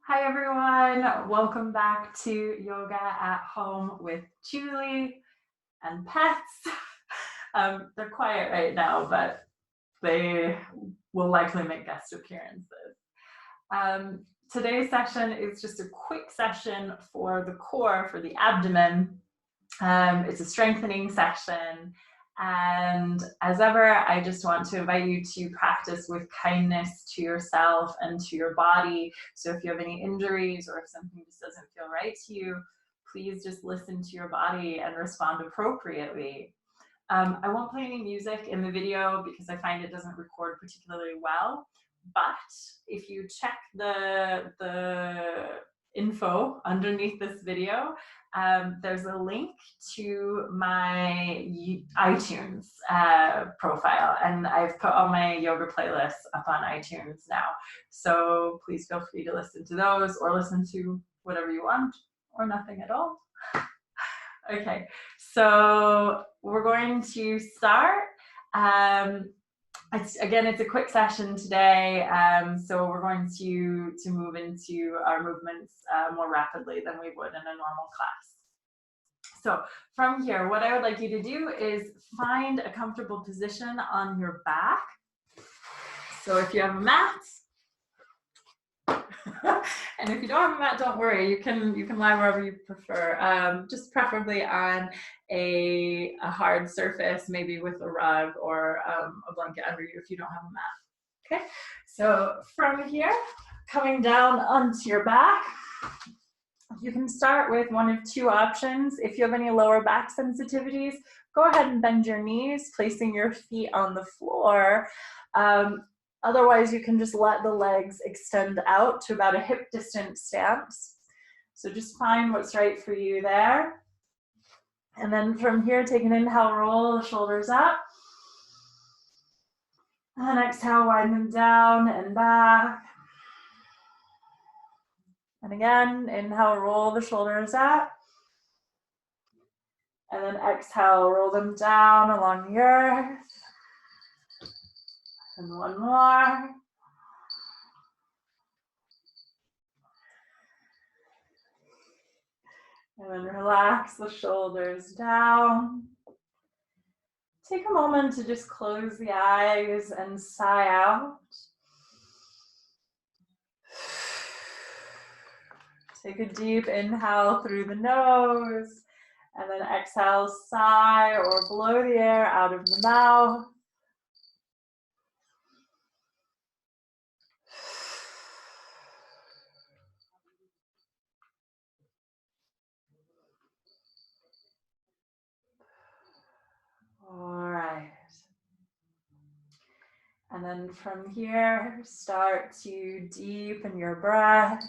Hi everyone, welcome back to Yoga at Home with Julie and pets. They're quiet right now, but they will likely make guest appearances. Today's session is just a quick session for the core, for the abdomen. It's a strengthening session. And as ever, I just want to invite you to practice with kindness to yourself and to your body. So if you have any injuries or if something just doesn't feel right to you, please just listen to your body and respond appropriately. I won't play any music in the video because I find it doesn't record particularly well. But if you check the info underneath this video, there's a link to my iTunes profile, and I've put all my yoga playlists up on iTunes now. So please feel free to listen to those or listen to whatever you want or nothing at all. Okay, so we're going to start. It's a quick session today, so we're going to move into our movements more rapidly than we would in a normal class. So from here, what I would like you to do is find a comfortable position on your back. So if you have a mat, and if you don't have a mat, don't worry. You can lie wherever you prefer. Just preferably on a hard surface, maybe with a rug or a blanket under you if you don't have a mat. Okay. So from here, coming down onto your back, you can start with one of two options. If you have any lower back sensitivities, go ahead and bend your knees, placing your feet on the floor. Otherwise, you can just let the legs extend out to about a hip distance stance. So just find what's right for you there. And then from here, take an inhale, roll the shoulders up. And then exhale, wind them down and back. And again, inhale, roll the shoulders up. And then exhale, roll them down along the earth. And one more. And then relax the shoulders down. Take a moment to just close the eyes and sigh out. Take a deep inhale through the nose, and then exhale, sigh or blow the air out of the mouth. All right. And then from here, start to deepen your breath.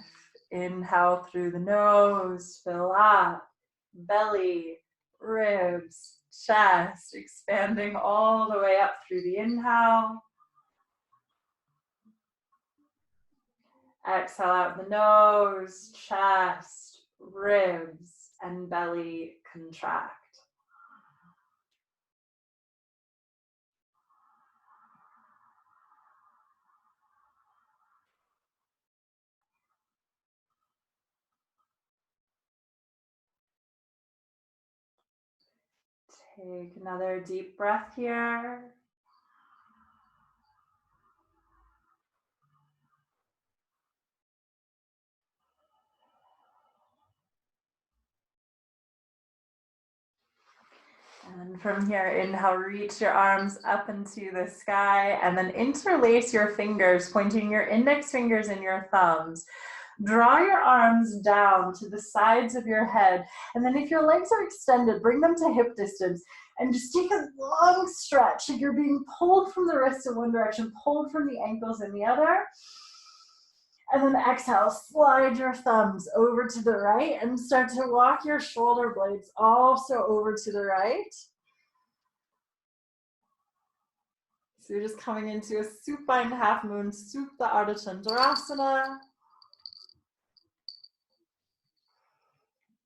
Inhale through the nose, fill up, belly, ribs, chest, expanding all the way up through the inhale. Exhale out the nose, chest, ribs, and belly contract. Take another deep breath here. And from here, inhale, reach your arms up into the sky, and then interlace your fingers, pointing your index fingers and your thumbs. Draw your arms down to the sides of your head, and then if your legs are extended, bring them to hip distance, and just take a long stretch. If you're being pulled from the wrists in one direction, pulled from the ankles in the other. And then exhale, slide your thumbs over to the right and start to walk your shoulder blades also over to the right. So you're just coming into a supine half moon, Supta Ardha Chandrasana.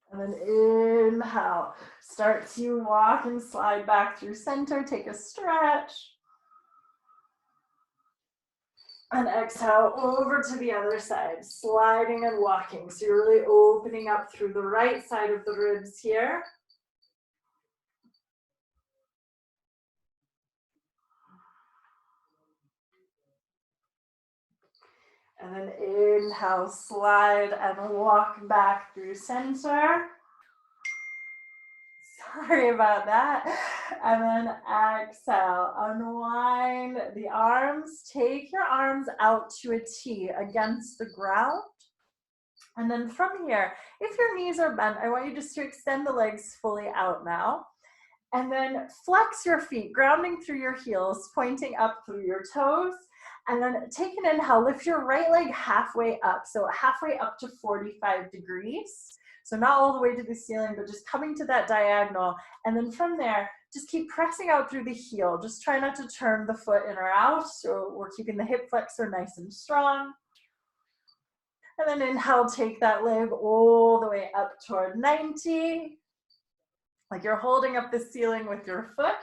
And then inhale, start to walk and slide back through center, take a stretch. And exhale over to the other side, sliding and walking. So you're really opening up through the right side of the ribs here. And then inhale, slide and walk back through center. Sorry about that. And then exhale, unwind the arms. Take your arms out to a T against the ground. And then from here, if your knees are bent, I want you just to extend the legs fully out now. And then flex your feet, grounding through your heels, pointing up through your toes. And then take an inhale, lift your right leg halfway up. So halfway up to 45 degrees. So not all the way to the ceiling, but just coming to that diagonal. And then from there, just keep pressing out through the heel. Just try not to turn the foot in or out. So we're keeping the hip flexor nice and strong. And then inhale, take that leg all the way up toward 90. Like you're holding up the ceiling with your foot.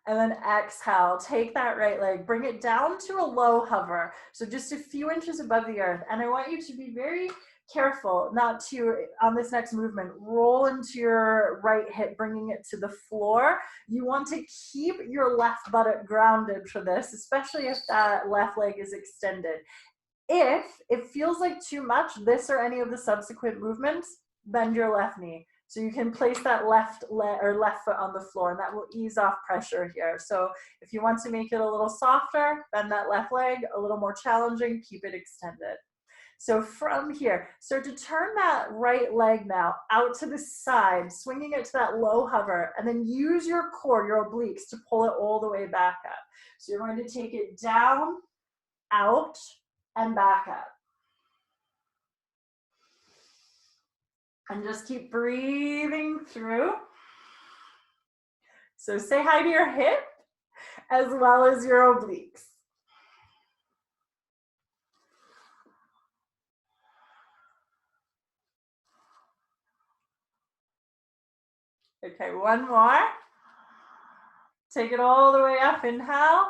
And then exhale, take that right leg, bring it down to a low hover. So just a few inches above the earth. And I want you to be very careful not to, on this next movement, roll into your right hip, bringing it to the floor. You want to keep your left buttock grounded for this, especially if that left leg is extended. If it feels like too much, this or any of the subsequent movements, bend your left knee. So you can place that left foot on the floor, and that will ease off pressure here. So if you want to make it a little softer, bend that left leg, a little more challenging, keep it extended. So from here, start to turn that right leg now out to the side, swinging it to that low hover, and then use your core, your obliques, to pull it all the way back up. So you're going to take it down, out, and back up. And just keep breathing through. So say hi to your hip as well as your obliques. Okay, one more. Take it all the way up, inhale.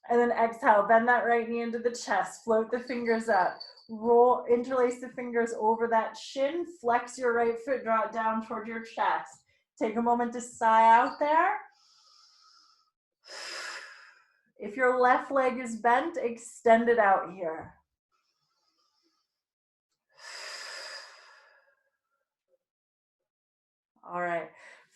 And then exhale, bend that right knee into the chest, float the fingers up. Roll, interlace the fingers over that shin, flex your right foot, draw it down toward your chest. Take a moment to sigh out there. If your left leg is bent, extend it out here. All right.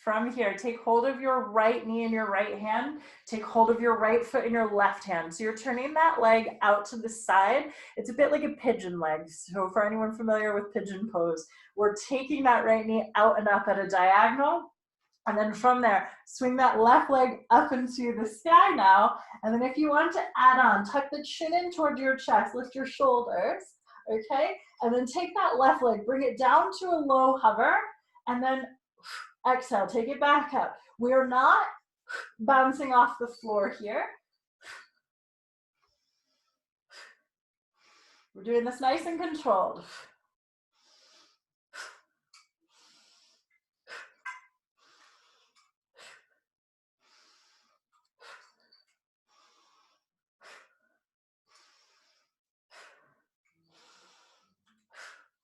From here, take hold of your right knee in your right hand. Take hold of your right foot in your left hand. So you're turning that leg out to the side. It's a bit like a pigeon leg. So for anyone familiar with pigeon pose, we're taking that right knee out and up at a diagonal. And then from there, swing that left leg up into the sky now. And then if you want to add on, tuck the chin in toward your chest, lift your shoulders, okay? And then take that left leg, bring it down to a low hover, and then exhale, take it back up. We are not bouncing off the floor here. We're doing this nice and controlled.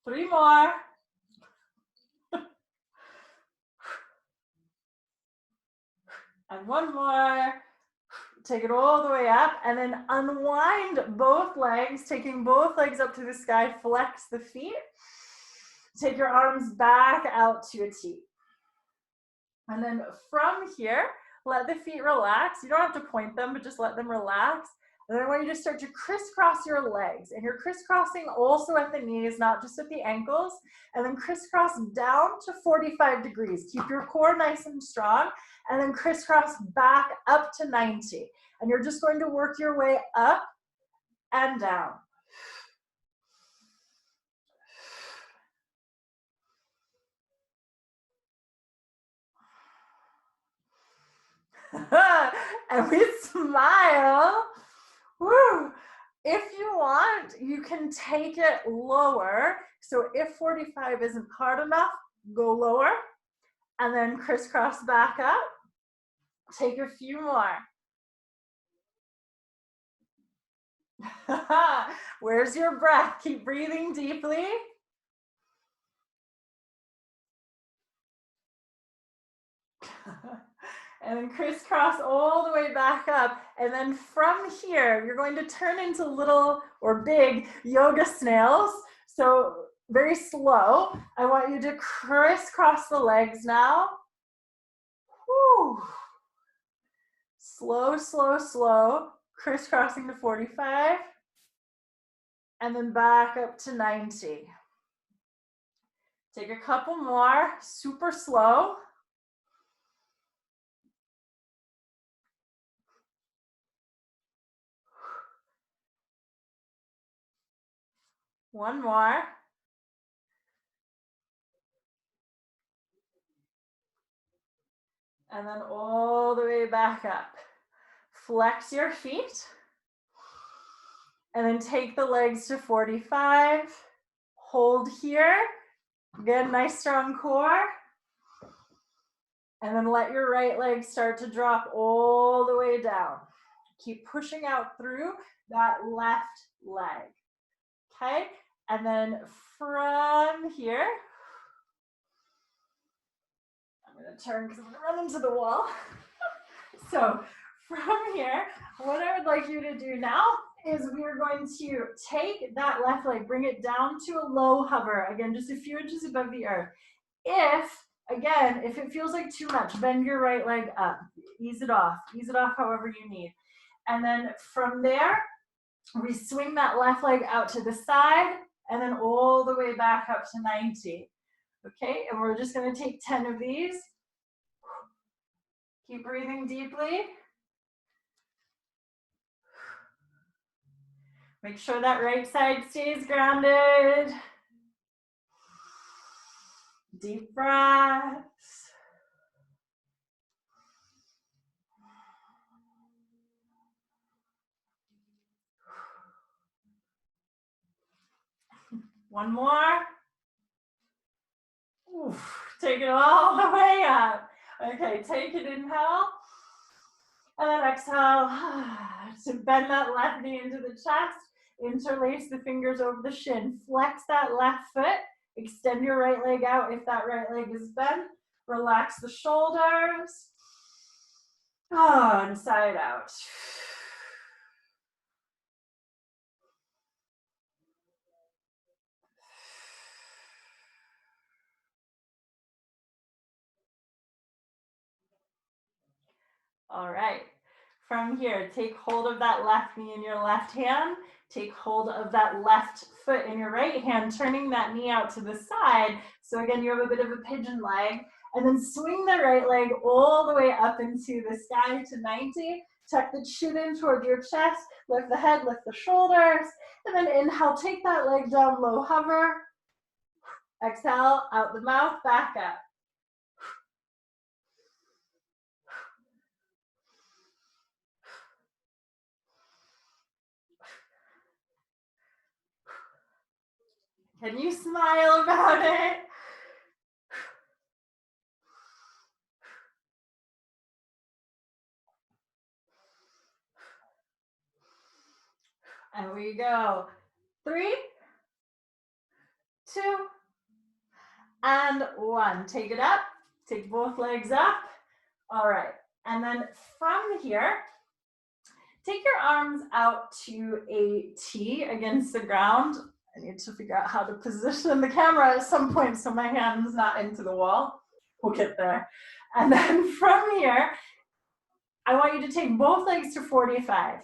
Three more. And one more. Take it all the way up and then unwind both legs, taking both legs up to the sky, flex the feet. Take your arms back out to a T. And then from here, let the feet relax. You don't have to point them, but just let them relax. And then I want you to start to crisscross your legs. And you're crisscrossing also at the knees, not just at the ankles. And then crisscross down to 45 degrees. Keep your core nice and strong. And then crisscross back up to 90. And you're just going to work your way up and down. And we smile. Woo. If you want, you can take it lower. So if 45 isn't hard enough, go lower and then crisscross back up. Take a few more. Where's your breath? Keep breathing deeply. And then crisscross all the way back up. And then from here, you're going to turn into little or big yoga snails. So very slow. I want you to crisscross the legs now. Whew. Slow, slow, slow. Crisscrossing to 45. And then back up to 90. Take a couple more, super slow. One more. And then all the way back up. Flex your feet. And then take the legs to 45. Hold here. Good, nice strong core. And then let your right leg start to drop all the way down. Keep pushing out through that left leg. Okay? And then from here, I'm going to turn because I'm going to run into the wall. So from here, what I would like you to do now is we're going to take that left leg, bring it down to a low hover. Again, just a few inches above the earth. If it feels like too much, bend your right leg up. Ease it off however you need. And then from there, we swing that left leg out to the side and then all the way back up to 90. Okay, and we're just going to take 10 of these. Keep breathing deeply. Make sure that right side stays grounded. Deep breaths. One more. Oof, take it all the way up. Okay, take an inhale. And then exhale to bend that left knee into the chest. Interlace the fingers over the shin. Flex that left foot. Extend your right leg out if that right leg is bent. Relax the shoulders. And side out. All right. From here, take hold of that left knee in your left hand. Take hold of that left foot in your right hand, turning that knee out to the side. So again, you have a bit of a pigeon leg. And then swing the right leg all the way up into the sky to 90. Tuck the chin in toward your chest. Lift the head, lift the shoulders. And then inhale, take that leg down, low hover. Exhale, out the mouth, back up. Can you smile about it? And we go 3, 2, and 1. Take it up. Take both legs up. All right. And then from here, take your arms out to a T against the ground. I need to figure out how to position the camera at some point so my hand's not into the wall. We'll get there. And then from here, I want you to take both legs to 45.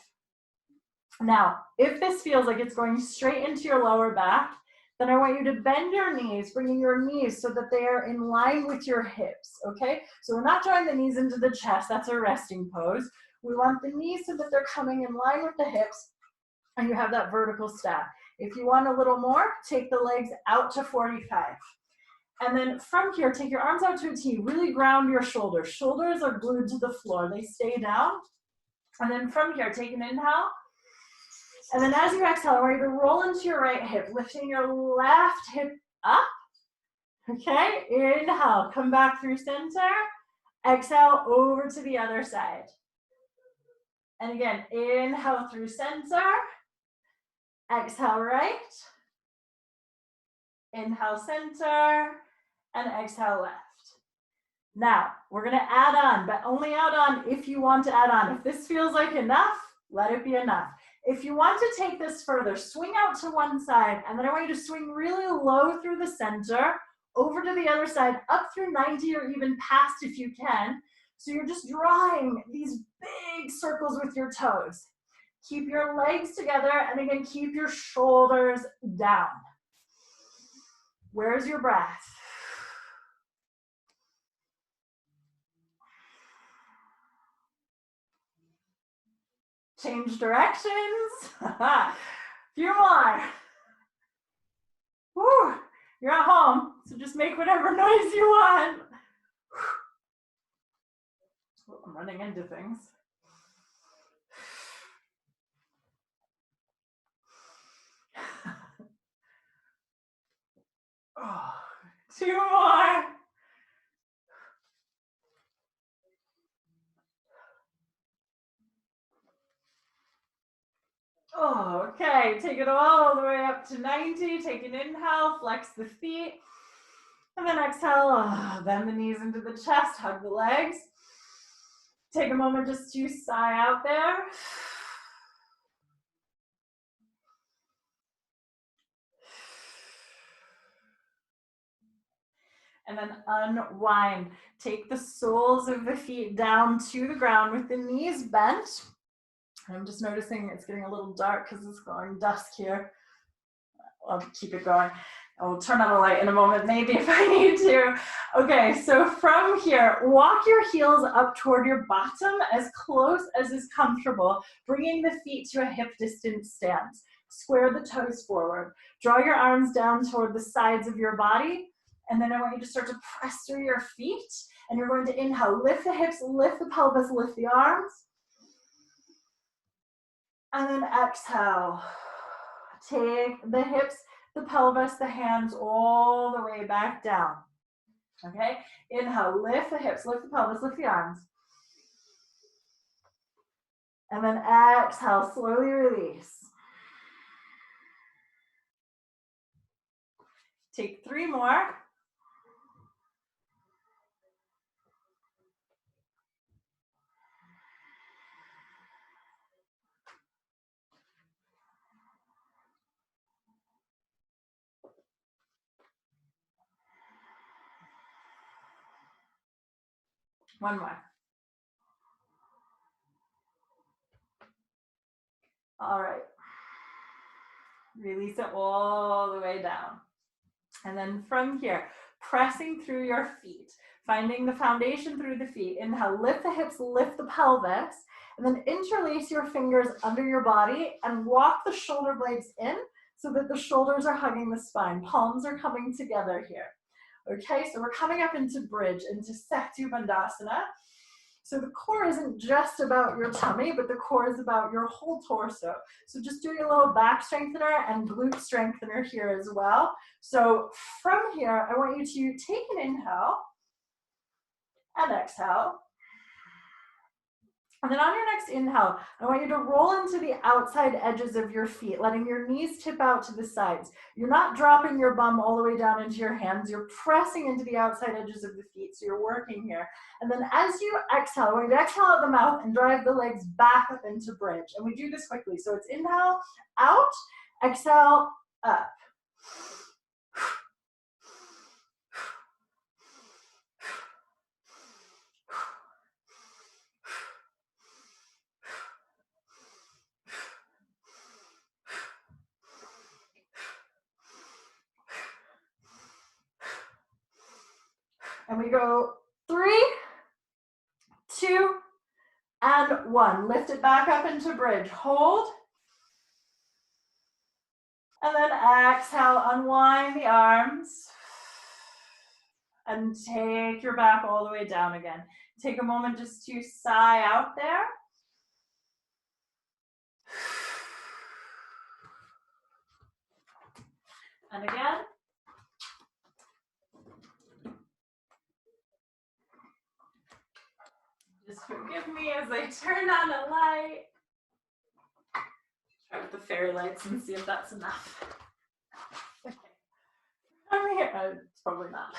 Now, if this feels like it's going straight into your lower back, then I want you to bend your knees, bringing your knees so that they are in line with your hips, okay? So we're not drawing the knees into the chest, that's a resting pose. We want the knees so that they're coming in line with the hips, and you have that vertical stack. If you want a little more, take the legs out to 45. And then from here, take your arms out to a T, really ground your shoulders. Shoulders are glued to the floor, they stay down. And then from here, take an inhale. And then as you exhale, I want you to roll into your right hip, lifting your left hip up. Okay, inhale, come back through center. Exhale, over to the other side. And again, inhale through center. Exhale right. Inhale center, and exhale left. Now, we're gonna add on, but only add on if you want to add on. If this feels like enough, let it be enough. If you want to take this further, swing out to one side, and then I want you to swing really low through the center, over to the other side, up through 90 or even past if you can. So you're just drawing these big circles with your toes. Keep your legs together, and again, keep your shoulders down. Where's your breath? Change directions. Few more. Woo. You're at home, so just make whatever noise you want. Oh, I'm running into things. Oh, 2 more. Oh, okay, take it all the way up to 90. Take an inhale, flex the feet. And then exhale, bend the knees into the chest, hug the legs. Take a moment just to sigh out there. And then unwind. Take the soles of the feet down to the ground with the knees bent. I'm just noticing it's getting a little dark because it's going dusk here. I'll keep it going. I'll turn on the light in a moment, maybe if I need to. Okay, so from here, walk your heels up toward your bottom as close as is comfortable, bringing the feet to a hip distance stance. Square the toes forward. Draw your arms down toward the sides of your body. And then I want you to start to press through your feet. And you're going to inhale, lift the hips, lift the pelvis, lift the arms. And then exhale. Take the hips, the pelvis, the hands all the way back down. Okay? Inhale, lift the hips, lift the pelvis, lift the arms. And then exhale, slowly release. Take 3 more. One more. All right. Release it all the way down. And then from here, pressing through your feet, finding the foundation through the feet. Inhale, lift the hips, lift the pelvis, and then interlace your fingers under your body and walk the shoulder blades in so that the shoulders are hugging the spine. Palms are coming together here. Okay, so we're coming up into bridge, into Setu Bandhasana. So the core isn't just about your tummy, but the core is about your whole torso. So just doing a little back strengthener and glute strengthener here as well. So from here, I want you to take an inhale and exhale. And then on your next inhale, I want you to roll into the outside edges of your feet, letting your knees tip out to the sides. You're not dropping your bum all the way down into your hands. You're pressing into the outside edges of the feet, so you're working here. And then as you exhale, I want you to exhale out the mouth and drive the legs back up into bridge. And we do this quickly. So it's inhale, out, exhale, up. And we go 3, 2, and 1. Lift it back up into bridge. Hold. And then exhale, unwind the arms. And take your back all the way down again. Take a moment just to sigh out there. And again. Just forgive me as I turn on a light. Try with the fairy lights and see if that's enough. Okay. From here, it's probably not.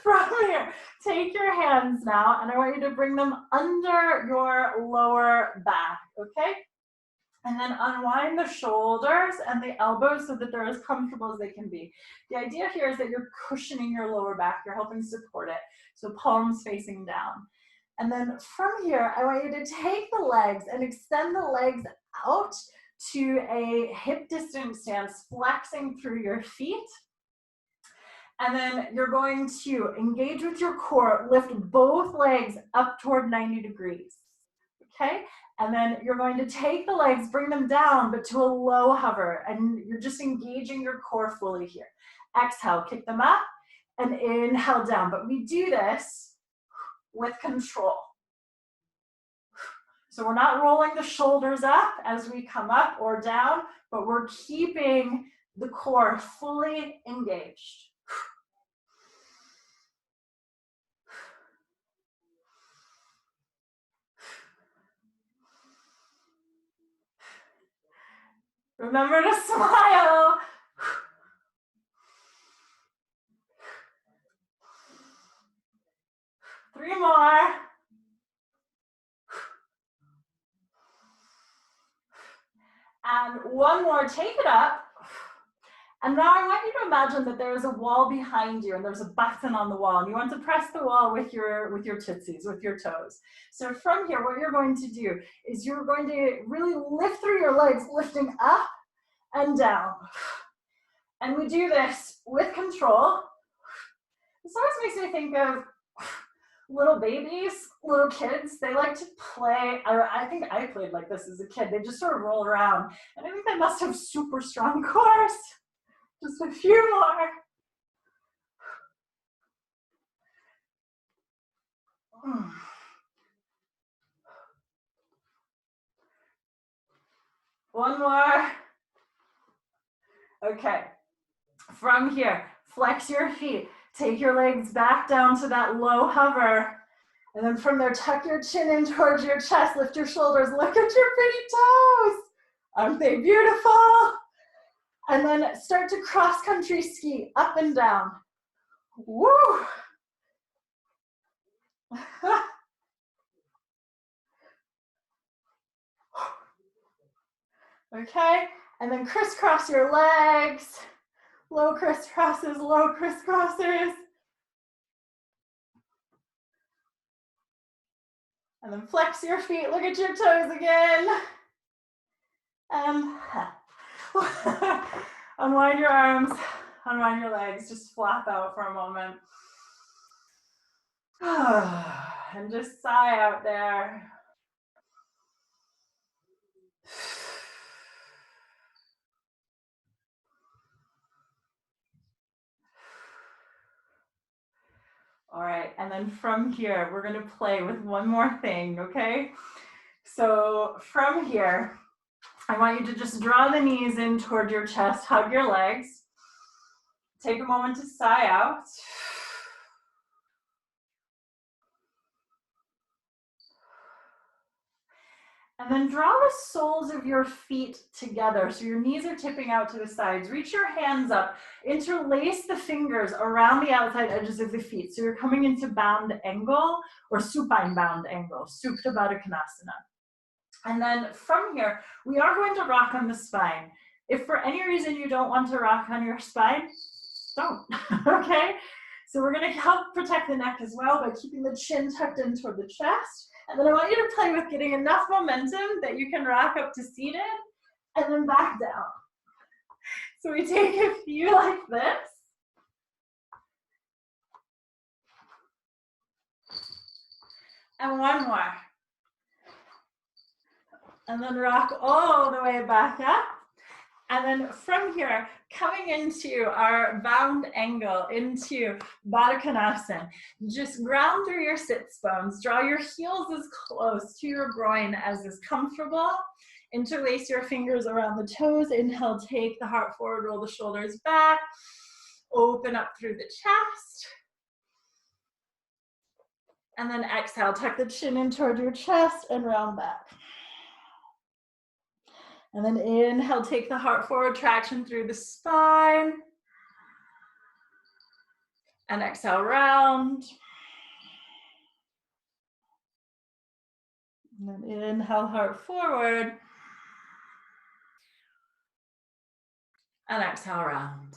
From here, take your hands now, and I want you to bring them under your lower back, okay? And then unwind the shoulders and the elbows so that they're as comfortable as they can be. The idea here is that you're cushioning your lower back, you're helping support it. So palms facing down. And then from here, I want you to take the legs and extend the legs out to a hip distance stance, flexing through your feet. And then you're going to engage with your core, lift both legs up toward 90 degrees, okay? And then you're going to take the legs, bring them down, but to a low hover, and you're just engaging your core fully here. Exhale, kick them up, and inhale down. But we do this with control. So we're not rolling the shoulders up as we come up or down, but we're keeping the core fully engaged. Remember to smile. Three more. And one more, take it up. And now I want you to imagine that there is a wall behind you and there's a button on the wall and you want to press the wall with your tootsies, with your toes. So from here, what you're going to do is you're going to really lift through your legs, lifting up and down. And we do this with control. This always makes me think of little babies, little kids. They like to play, I think I played like this as a kid. They just sort of roll around. And I think they must have super strong cores. Just a few more. One more. Okay. From here, flex your feet. Take your legs back down to that low hover. And then from there, tuck your chin in towards your chest. Lift your shoulders. Look at your pretty toes. Aren't they beautiful? And then start to cross-country ski up and down. Woo! Okay, and then crisscross your legs. Low crisscrosses, low crisscrosses. And then flex your feet, look at your toes again. And unwind your arms, unwind your legs, just flap out for a moment. And just sigh out there. All right, and then from here, we're gonna play with one more thing, okay? So from here, I want you to just draw the knees in toward your chest, hug your legs. Take a moment to sigh out. And then draw the soles of your feet together. So your knees are tipping out to the sides. Reach your hands up. Interlace the fingers around the outside edges of the feet. So you're coming into bound angle or supine bound angle, Supta Baddha Konasana. And then from here, we are going to rock on the spine. If for any reason you don't want to rock on your spine, don't, okay? So we're gonna help protect the neck as well by keeping the chin tucked in toward the chest. And then I want you to play with getting enough momentum that you can rock up to seated and then back down. So we take a few like this. And one more. And then rock all the way back up. And then from here, coming into our bound angle, into Baddha Konasana, just ground through your sits bones. Draw your heels as close to your groin as is comfortable. Interlace your fingers around the toes. Inhale, take the heart forward, roll the shoulders back. Open up through the chest. And then exhale, tuck the chin in toward your chest and round back. And then inhale, take the heart forward, traction through the spine. And exhale, round. And then inhale, heart forward. And exhale, round.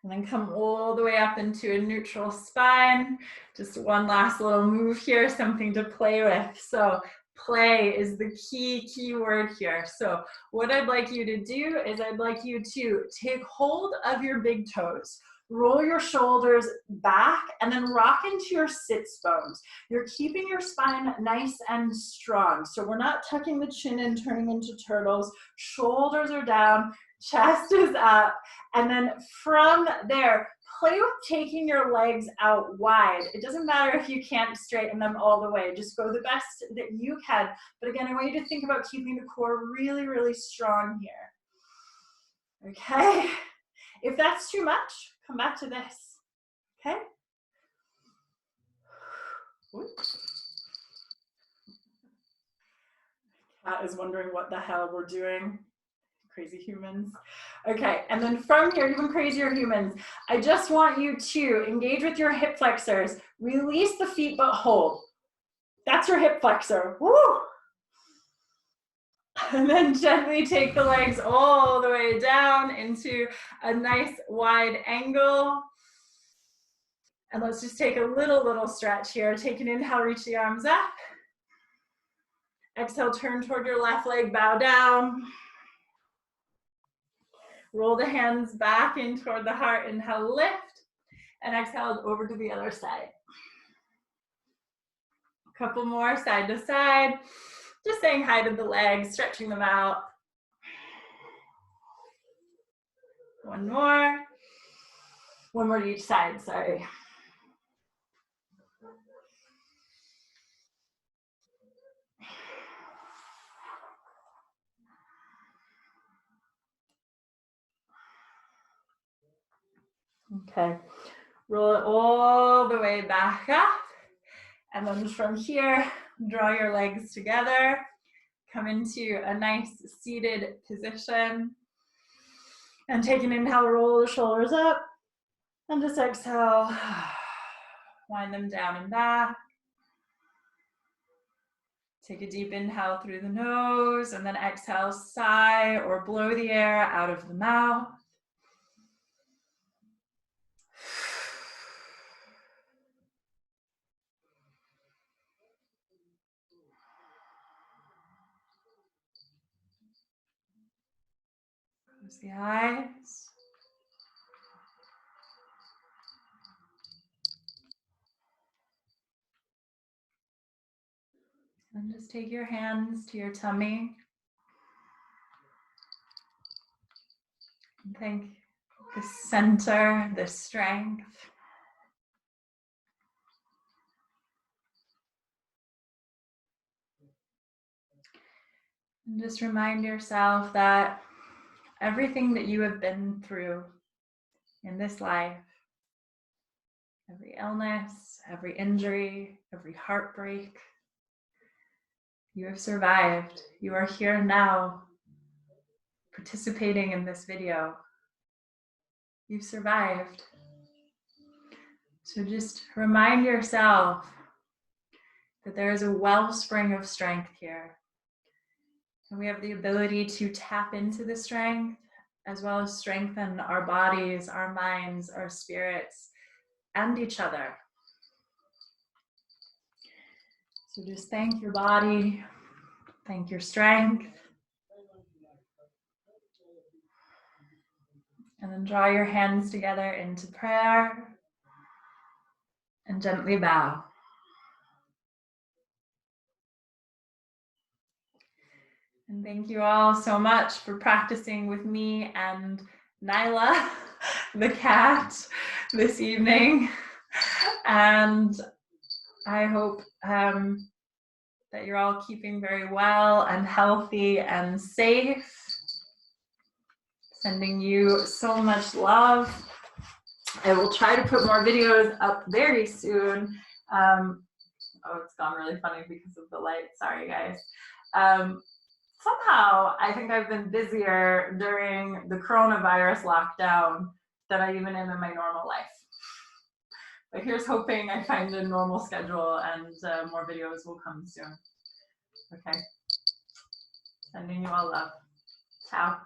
And then come all the way up into a neutral spine. Just one last little move here, something to play with. So play is the key word here. So what I'd like you to do is I'd like you to take hold of your big toes. Roll your shoulders back and then rock into your sits bones. You're keeping your spine nice and strong. So we're not tucking the chin in, turning into turtles. Shoulders are down, chest is up. And then from there, play with taking your legs out wide. It doesn't matter if you can't straighten them all the way. Just go the best that you can. But again, I want you to think about keeping the core really, really strong here. Okay? If that's too much, come back to this. Okay? Cat is wondering what the hell we're doing. Crazy humans. Okay, and then from here, even crazier humans, I just want you to engage with your hip flexors, release the feet, but hold. That's your hip flexor. Woo! And then gently take the legs all the way down into a nice wide angle. And let's just take a little stretch here. Take an inhale, reach the arms up. Exhale, turn toward your left leg, bow down. Roll the hands back in toward the heart, inhale, lift, and exhale over to the other side. A couple more, side to side. Just saying hi to the legs, stretching them out. One more. One more to each side, sorry. Okay, roll it all the way back up. And then from here, draw your legs together. Come into a nice seated position. And take an inhale, roll the shoulders up. And just exhale, wind them down and back. Take a deep inhale through the nose, and then exhale, sigh or blow the air out of the mouth. Close the eyes. And just take your hands to your tummy. And think the center, the strength. And just remind yourself that everything that you have been through in this life, every illness, every injury, every heartbreak, you have survived. You are here now, participating in this video. You've survived. So just remind yourself that there is a wellspring of strength here. And we have the ability to tap into the strength, as well as strengthen our bodies, our minds, our spirits, and each other. So just thank your body, thank your strength. And then draw your hands together into prayer and gently bow. And thank you all so much for practicing with me and Nyla, the cat, this evening. And I hope that you're all keeping very well and healthy and safe. Sending you so much love. I will try to put more videos up very soon. Oh, it's gone really funny because of the light. Sorry, guys. Somehow, I think I've been busier during the coronavirus lockdown than I even am in my normal life. But here's hoping I find a normal schedule and more videos will come soon. Okay. Sending you all love. Ciao.